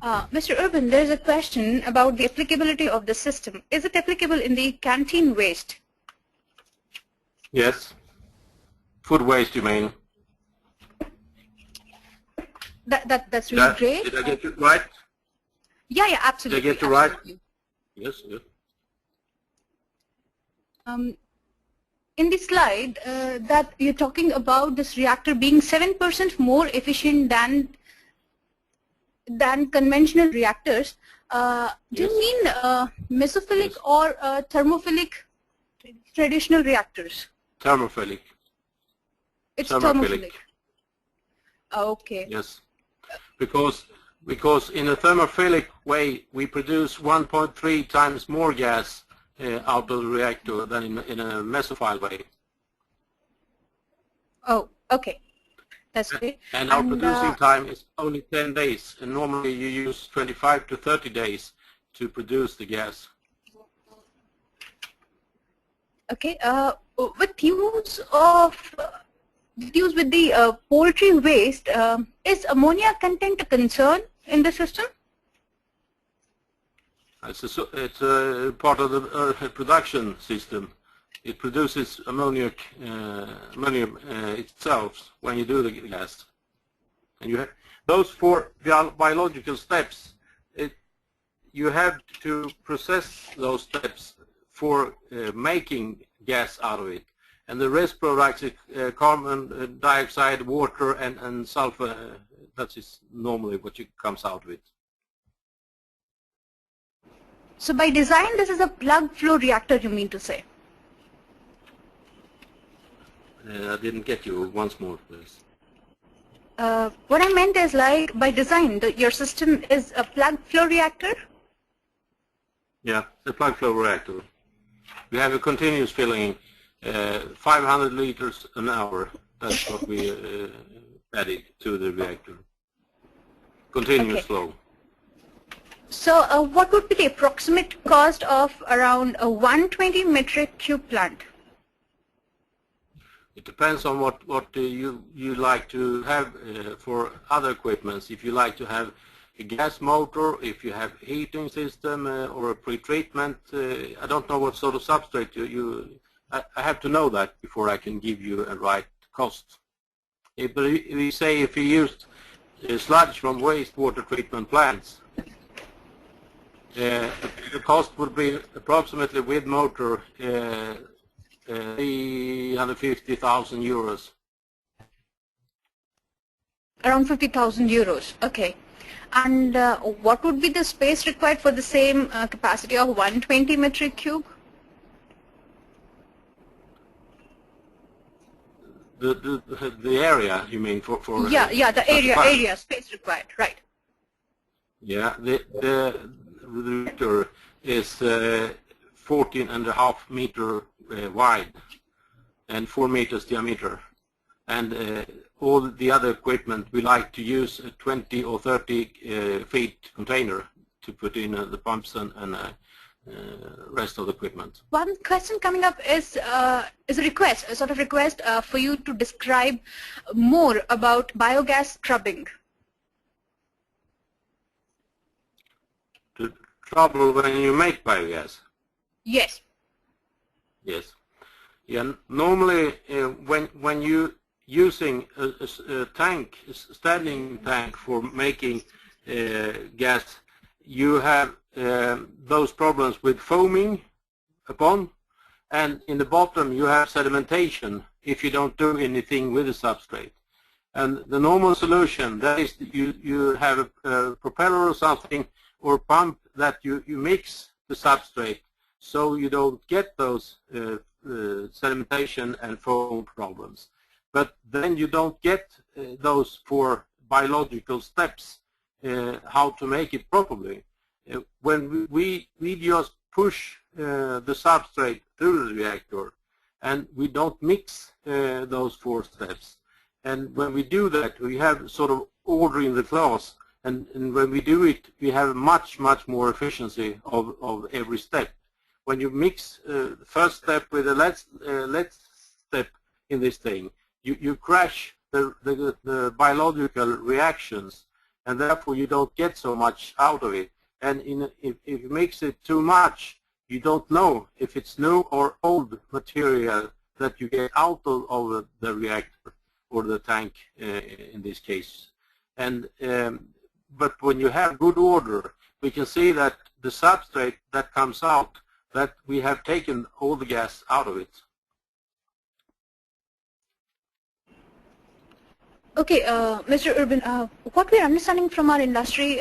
Mr. Urban, there's a question about the applicability of the system. Is it applicable in the canteen waste? Yes. Food waste, you mean? That's really great. Did I get it right? Yeah, absolutely. Did I get it right? Yes. In the slide that you're talking about this reactor being 7% more efficient than conventional reactors, do you mean mesophilic or thermophilic traditional reactors? Thermophilic. It's thermophilic. Okay. Yes. Because in a thermophilic way we produce 1.3 times more gas out of the reactor than in a mesophile way. Oh, okay. That's great. And our producing time is only 10 days, and normally you use 25 to 30 days to produce the gas. Okay. With use with the poultry waste, is ammonia content a concern in the system? It's a part of the production system. It produces ammonium itself when you do the gas. And you have those 4 biological steps. You have to process those steps for making gas out of it. And the rest products is carbon dioxide, water, and sulfur. That is normally what comes out of it. So by design, this is a plug flow reactor, you mean to say? I didn't get you. Once more, please. What I meant is, like, by design, your system is a plug flow reactor? Yeah, a plug flow reactor. We have a continuous filling, 500 liters an hour. That's what we added to the reactor. Continuous flow. So what would be the approximate cost of around a 120 metric cube plant? It depends on what you like to have for other equipments. If you like to have a gas motor, if you have heating system or a pre-treatment, I don't know what sort of substrate I have to know that before I can give you a right cost. But we say if you used sludge from wastewater treatment plants, the cost would be approximately with motor 350,000 euros. Around 50,000 euros. Okay. And what would be the space required for the same capacity of 120 metric cube? The area, you mean, for the area space required, right? Yeah, the reactor is 14.5 meter wide and 4 meters diameter, and all the other equipment we like to use a 20 or 30 feet container to put in the pumps and rest of the equipment. One question coming up is a request, a sort of request for you to describe more about biogas scrubbing. The trouble when you make biogas? Yes. Yes. Yeah. Normally, when you using a tank, a standing tank for making gas, you have those problems with foaming upon, and in the bottom you have sedimentation if you don't do anything with the substrate. And the normal solution, that is, you have a propeller or something, or pump that you mix the substrate so you don't get those sedimentation and foam problems. But then you don't get those 4 biological steps how to make it properly. When we just push the substrate through the reactor, and we don't mix those 4 steps. And when we do that, we have sort of order in the class, and when we do it, we have much more efficiency of every step. When you mix the first step with the last step in this thing, you crash the biological reactions, and therefore you don't get so much out of it. And if you mix it too much, you don't know if it's new or old material that you get out of the reactor or the tank in this case. And but when you have good order, we can see that the substrate that comes out, that we have taken all the gas out of it. Okay, Mr. Urban, what we're understanding from our industry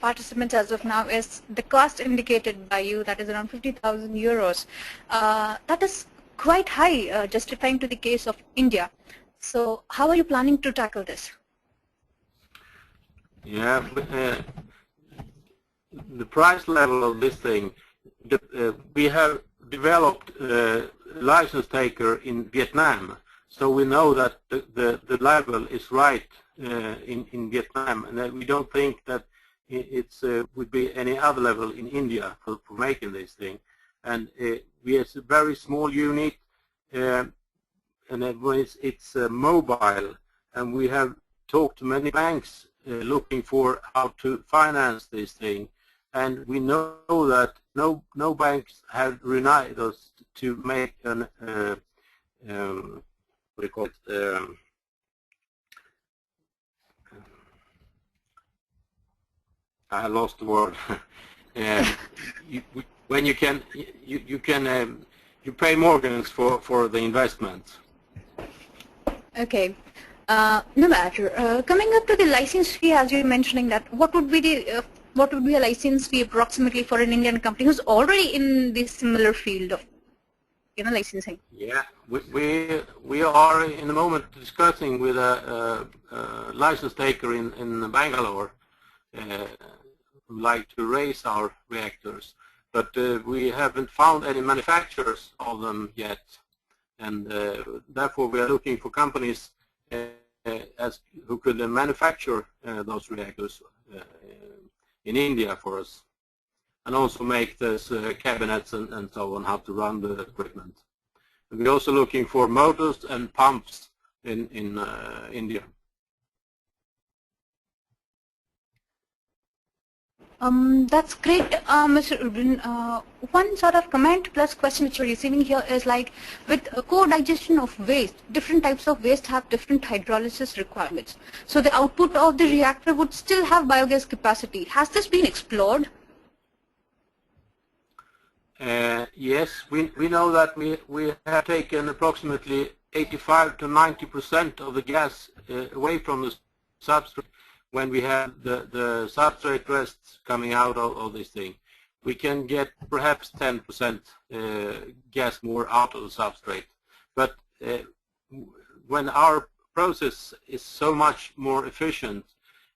participants as of now is the cost indicated by you, that is around 50,000 euros. That is quite high, justifying to the case of India. So how are you planning to tackle this? Yeah, the price level of this thing, we have developed a license taker in Vietnam. So we know that the level is right in Vietnam, and we don't think that it's would be any other level in India for making this thing. And we have a very small unit, and when it's mobile, and we have talked to many banks looking for how to finance this thing, and we know that no banks have denied us to make an what do you call it? I lost the word. When you can you pay mortgages for the investment. Okay, no matter. Coming up to the license fee, as you're mentioning that, what would be the what would be a license fee approximately for an Indian company who's already in this similar field of licensing? Yeah, we are in the moment discussing with a license taker in Bangalore who like to raise our reactors, but we haven't found any manufacturers of them yet, and therefore we are looking for companies who could manufacture those reactors in India for us, and also make those cabinets and so on, how to run the equipment. And we're also looking for motors and pumps in India. That's great, Mr. Urban. One sort of comment plus question which we're receiving here is like, with co-digestion of waste, different types of waste have different hydrolysis requirements. So the output of the reactor would still have biogas capacity. Has this been explored? Yes, we know that we have taken approximately 85 to 90% of the gas away from the substrate when we have the substrate rests coming out of this thing. We can get perhaps 10% gas more out of the substrate. But when our process is so much more efficient,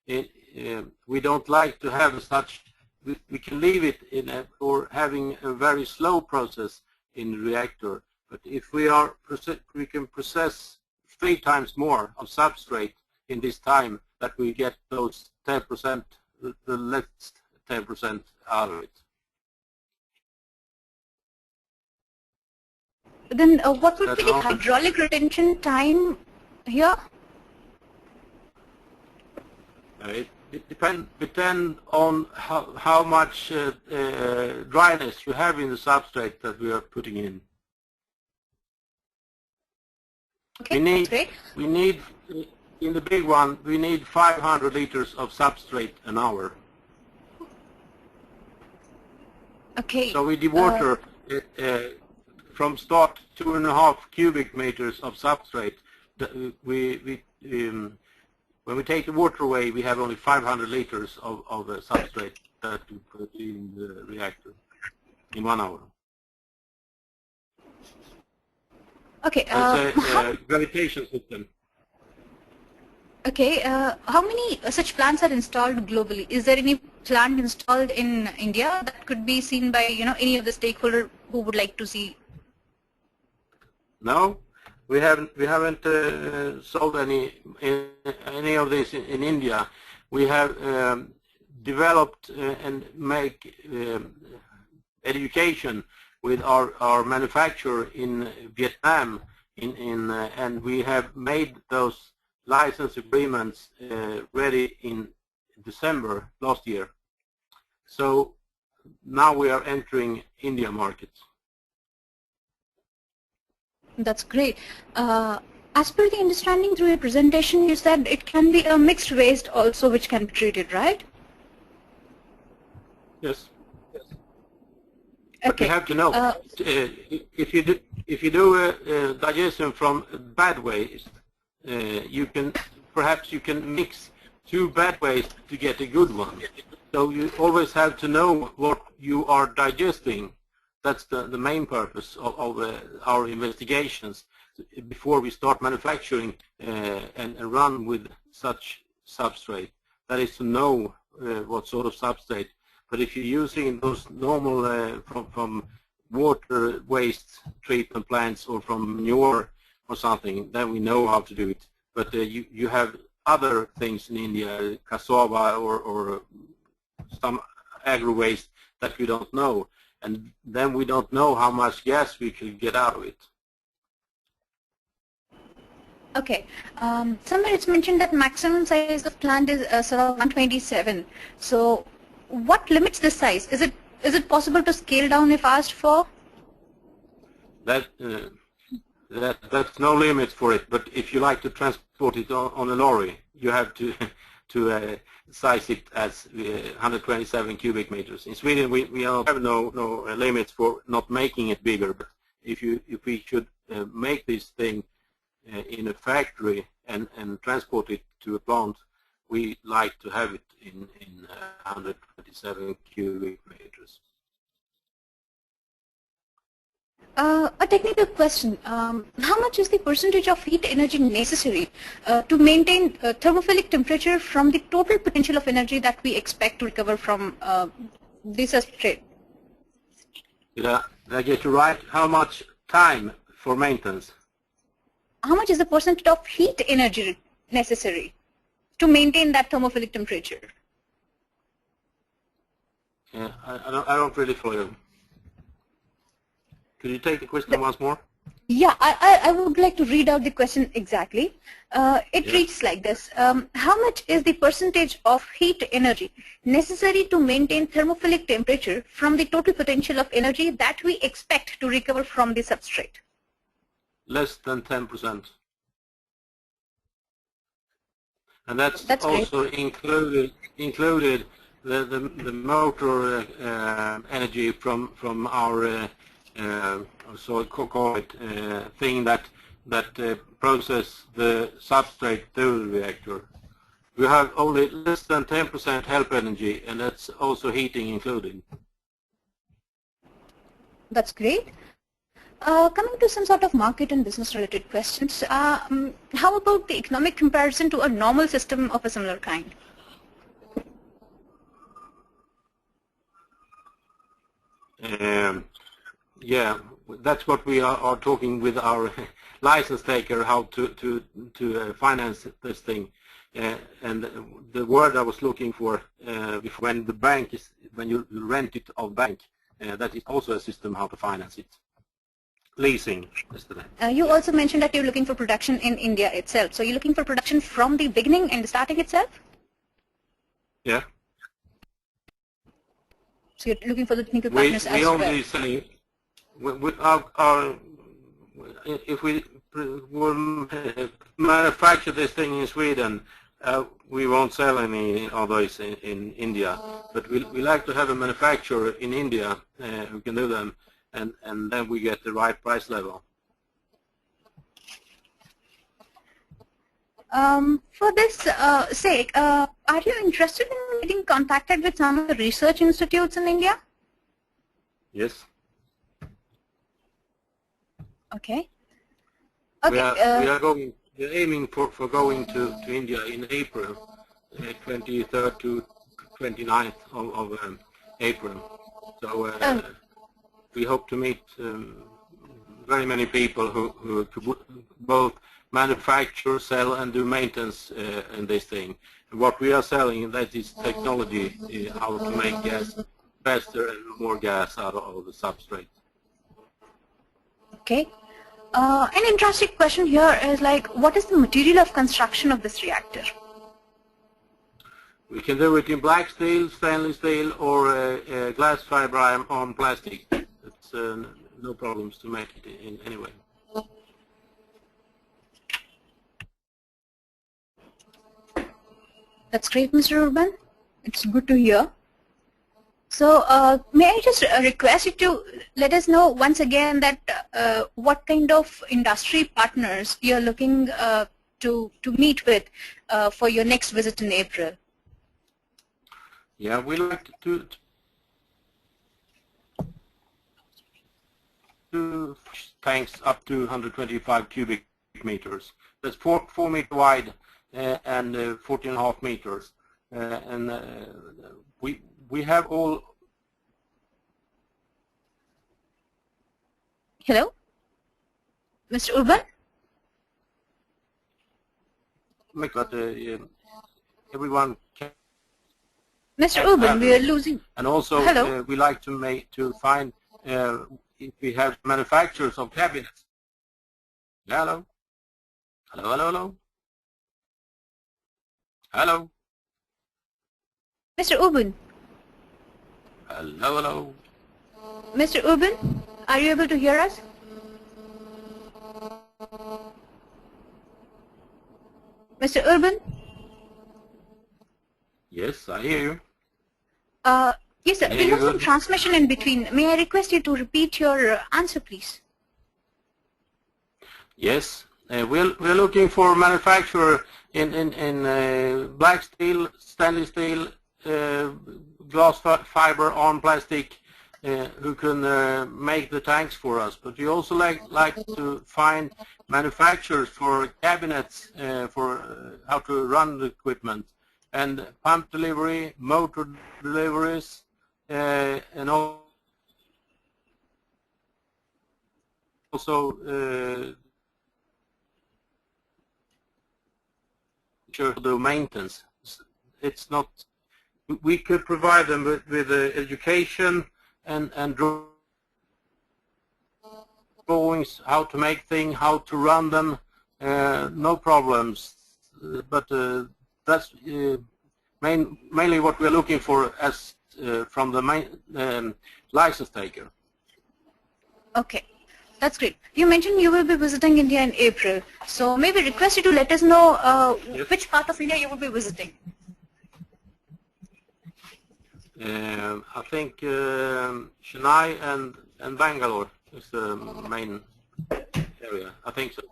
we don't like to have such. We can leave it in or having a very slow process in the reactor. But if we can process 3 times more of substrate in this time, that we get those 10%, the last 10% out of it. Then what would be the hydraulic retention time here? It depend on how much dryness you have in the substrate that we are putting in. Okay, we need in the big one, we need 500 liters of substrate an hour. Okay. So we dewater from start 2.5 cubic meters of substrate. When we take the water away, we have only 500 liters of substrate that we put in the reactor in 1 hour. Okay. It's a gravitation system. Okay. How many such plants are installed globally? Is there any plant installed in India that could be seen by any of the stakeholder who would like to see? No, we haven't sold any of this in India. We have developed and make education with our manufacturer in Vietnam, and we have made those license agreements ready in December last year. So now we are entering India markets. That's great. As per the understanding through your presentation, you said it can be a mixed waste also which can be treated, right? Yes. But Okay. you have to know, if you do digestion from bad waste, perhaps you can mix two bad waste to get a good one. So you always have to know what you are digesting. That's the main purpose of our investigations before we start manufacturing and run with such substrate. That is to know what sort of substrate. But if you're using those normal from water waste treatment plants or from manure or something, then we know how to do it. But you have other things in India, cassava or some agro waste that we don't know, and then we don't know how much gas we could get out of it. Okay. Somewhere it's mentioned that maximum size of plant is sort of 127. So what limits the size? Is it possible to scale down if asked for? That's no limit for it. But if you like to transport it on a lorry, you have to size it as 127 cubic meters. In Sweden, we have no limits for not making it bigger. But if we should make this thing in a factory and transport it to a plant, we like to have it in 127 cubic meters. A technical question. How much is the percentage of heat energy necessary to maintain thermophilic temperature from the total potential of energy that we expect to recover from this substrate? Did I get you right? How much time for maintenance? How much is the percentage of heat energy necessary to maintain that thermophilic temperature? Yeah, I don't really follow you. Could you take the question once more? Yeah, I would like to read out the question exactly. It reads like this. How much is the percentage of heat energy necessary to maintain thermophilic temperature from the total potential of energy that we expect to recover from the substrate? Less than 10%. And that's also included the motor energy from our so-called thing that process the substrate through the reactor. We have only less than 10% help energy, and that's also heating included. That's great. Coming to some sort of market and business related questions, how about the economic comparison to a normal system of a similar kind? Yeah, that's what we are talking with our license taker, how to finance this thing. And the word I was looking for, when you rent it of bank, that is also a system how to finance it. Leasing. You also mentioned that you're looking for production in India itself. So you're looking for production from the beginning and the starting itself? Yeah. So you're looking for the technical partners as well? We only say, if we will manufacture this thing in Sweden, we won't sell any of those in India. But we like to have a manufacturer in India who can do them. And then we get the right price level. For this sake, are you interested in getting contacted with some of the research institutes in India? Yes. Okay. We are aiming for going to India in April, 23rd to 29th of April. So. We hope to meet very many people who could both manufacture, sell, and do maintenance in this thing. And what we are selling, that is technology, how to make gas faster and more gas out of the substrate. Okay. An interesting question here is like, what is the material of construction of this reactor? We can do it in black steel, stainless steel, or glass fiber on plastic. It's no problems to make it in any way. That's great, Mr. Urban. It's good to hear. So may I just request you to let us know once again that what kind of industry partners you're looking to meet with for your next visit in April? Yeah, we like to tanks up to 125 cubic meters. That's 4 meter wide and 14.5 meters. And we have all. Hello, Mr. Urban? But everyone can. Mr. Urban, we are losing. And also, we like to find if we have manufacturers of cabinets. Hello, hello, hello, hello, hello. Mr. Urban. Hello, hello. Mr. Urban, are you able to hear us? Mr. Urban? Yes, I hear you. Yes, sir. We have some transmission in between. May I request you to repeat your answer, please? Yes, we're looking for a manufacturer in black steel, stainless steel, glass fiber on plastic, who can make the tanks for us. But we also like to find manufacturers for cabinets, for how to run the equipment, and pump delivery, motor deliveries, and also the maintenance. It's not. We could provide them with education and drawings, how to make things, how to run them, no problems. But that's mainly what we're looking for as from the main license taker. Okay, that's great. You mentioned you will be visiting India in April. So maybe request you to let us know Yes. which part of India you will be visiting. I think Chennai and Bangalore is the main area. I think so.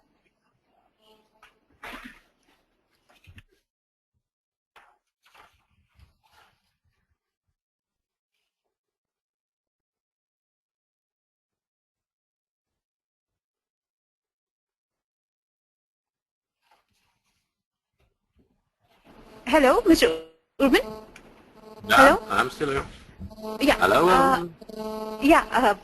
Hello, Mr. Urban? Yeah, Hello? I'm still here. Yeah. Hello. Yeah.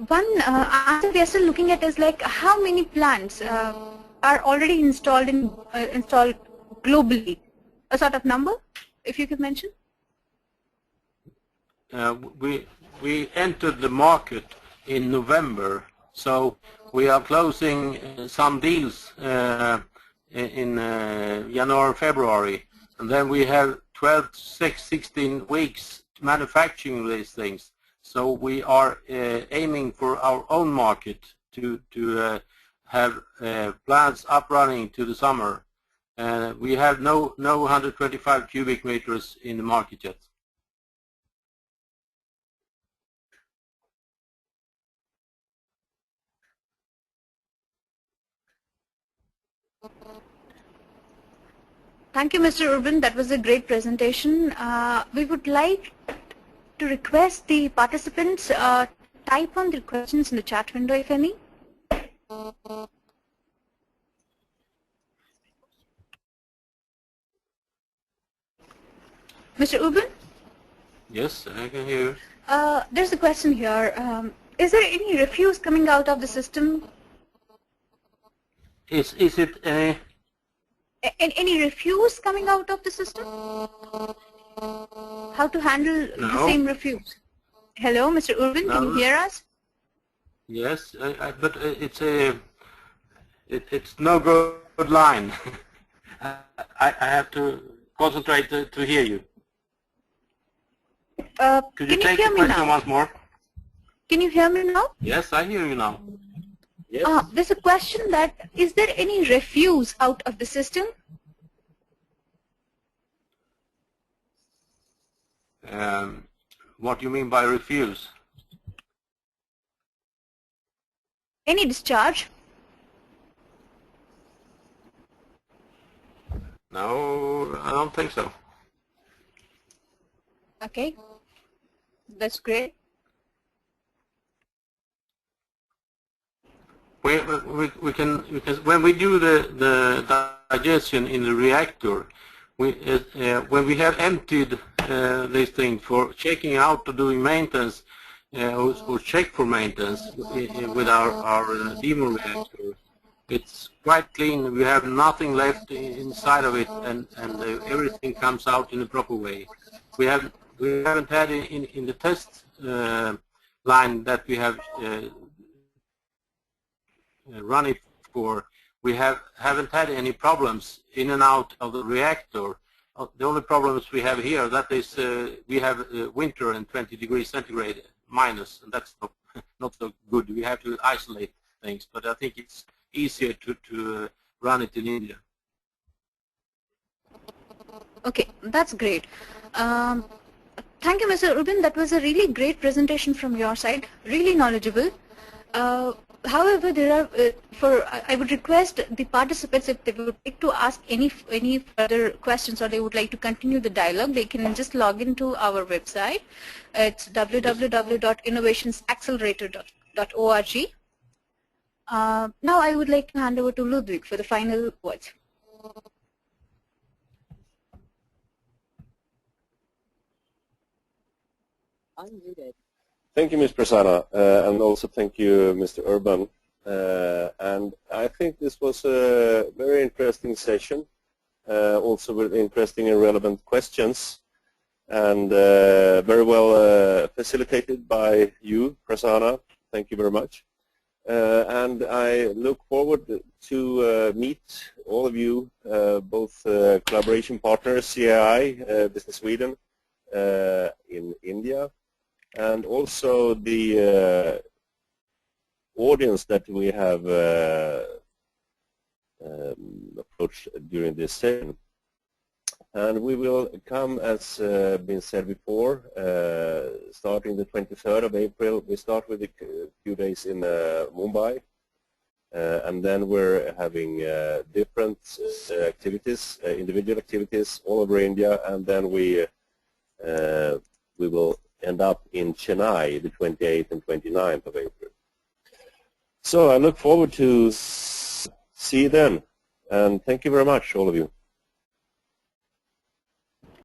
One answer we are still looking at is like how many plants are already installed installed globally? A sort of number, if you could mention. We entered the market in November, so we are closing some deals in January, February, and then we have 12, 16 weeks manufacturing these things. So we are aiming for our own market to have plants up running to the summer. We have no 125 cubic meters in the market yet. Thank you, Mr. Urban. That was a great presentation. We would like to request the participants type on their questions in the chat window, if any. Mr. Urban? Yes, I can hear you. There's a question here. Is there any refuse coming out of the system? Is it any? Any refuse coming out of the system? How to handle the same refuse? Hello, Mr. Urban, can you hear us? Yes, but it's no good line. I have to concentrate to hear you. Could Can you you take hear the me question now? once more? Can you hear me now? Yes, I hear you now. Yes. There's a question that, is there any refuse out of the system? What do you mean by refuse? Any discharge? No, I don't think so. Okay, that's great. We can when we do the digestion in the reactor, when we have emptied this thing for checking out or doing maintenance or check for maintenance with our demo reactor, it's quite clean. We have nothing left inside of it, and everything comes out in a proper way. We haven't had in the test line that we have run it for. We haven't had any problems in and out of the reactor. The only problems we have here, that is, we have winter and 20 degrees centigrade minus, and that's not so good. We have to isolate things, but I think it's easier to run it in India. Okay, that's great. Thank you, Mr. Rubin. That was a really great presentation from your side, really knowledgeable. However, I would request the participants, if they would like to ask any further questions or they would like to continue the dialogue, they can just log into our website. It's www.innovationsaccelerator.org. Now I would like to hand over to Ludwig for the final words. Unmuted. Thank you, Ms. Prasanna, and also thank you, Mr. Urban. And I think this was a very interesting session, also with interesting and relevant questions, and very well facilitated by you, Prasanna. Thank you very much. And I look forward to meet all of you, both collaboration partners, CII, Business Sweden, in India, and also the audience that we have approached during this session. And we will come, as been said before, starting the 23rd of April. We start with a few days in Mumbai, and then we're having different activities, individual activities all over India, and then we will end up in Chennai the 28th and 29th of April. So I look forward to see you then, and thank you very much, all of you.